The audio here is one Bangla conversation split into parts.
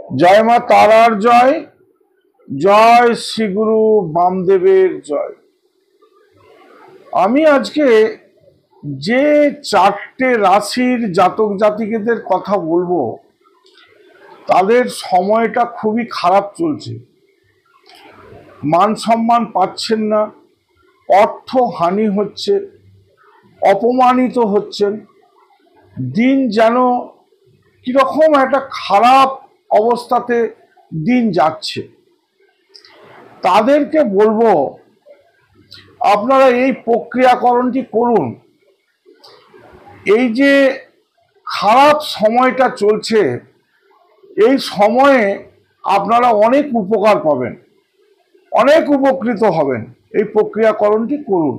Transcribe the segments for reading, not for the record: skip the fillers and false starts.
জয় মা তারার জয়, জয় শ্রীগুরু বামদেবের জয়। আমি আজকে যে চারটে রাশির জাতক জাতিকাদের কথা বলবো, তাদের সময়টা খুবই খারাপ চলছে। মান সম্মান পাচ্ছেন না, অর্থ হানি হচ্ছে, অপমানিত হচ্ছেন, দিন যেন কিরকম একটা খারাপ অবস্থাতে দিন যাচ্ছে। তাদেরকে বলবো আপনারা এই প্রক্রিয়াকরণটি করুন। এই যে খারাপ সময়টা চলছে, এই সময়ে আপনারা অনেক উপকার পাবেন, অনেক উপকৃত হবেন। এই প্রক্রিয়াকরণটি করুন।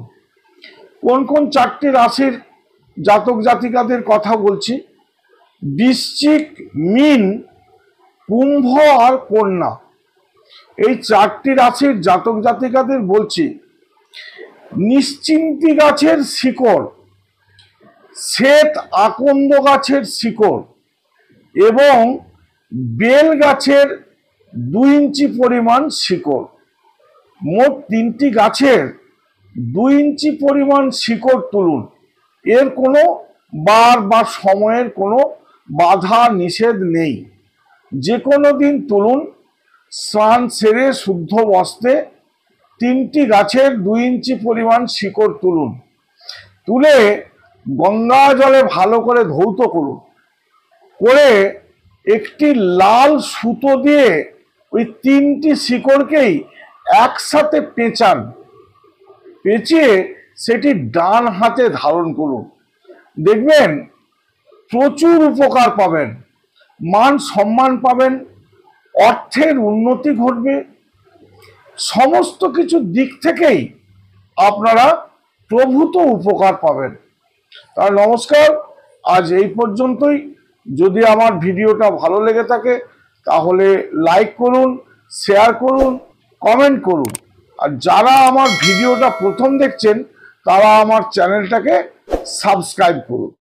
কোন কোন চারটি রাশির জাতক জাতিকাদের কথা বলছি? বৃশ্চিক, মীন, কুম্ভ আর কন্যা। এই চারটি রাশির জাতক জাতিকাদের বলছি, নিশ্চিন্তি গাছের শিকড়, শ্বেত আকন্দ গাছের শিকড় এবং বেল গাছের 2 ইঞ্চি পরিমাণ শিকড়, মোট 3টি গাছের 2 ইঞ্চি পরিমাণ শিকড় তুলুন। এর কোনো বার বা সময়ের কোনো বাধা নিষেধ নেই, যে কোনো দিন তুলুন। স্নান সেরে শুদ্ধ বস্ত্রে 3টি গাছের 2 ইঞ্চি পরিমাণ শিকড় তুলুন। তুলে গঙ্গা জলে ভালো করে ধৌত করুন। করে একটি লাল সুতো দিয়ে ওই 3টি শিকড়কেই একসাথে পেঁচান। পেঁচিয়ে সেটি ডান হাতে ধারণ করুন। দেখবেন প্রচুর উপকার পাবেন, মান সম্মান পাবেন, অর্থের উন্নতি ঘটবে, সমস্ত কিছু দিক থেকেই আপনারা প্রভূত উপকার পাবেন। তার নমস্কার, আজ এই পর্যন্তই। যদি আমার ভিডিওটা ভালো লেগে থাকে তাহলে লাইক করুন, শেয়ার করুন, কমেন্ট করুন। আর যারা আমার ভিডিওটা প্রথম দেখছেন তারা আমার চ্যানেলটাকে সাবস্ক্রাইব করুন।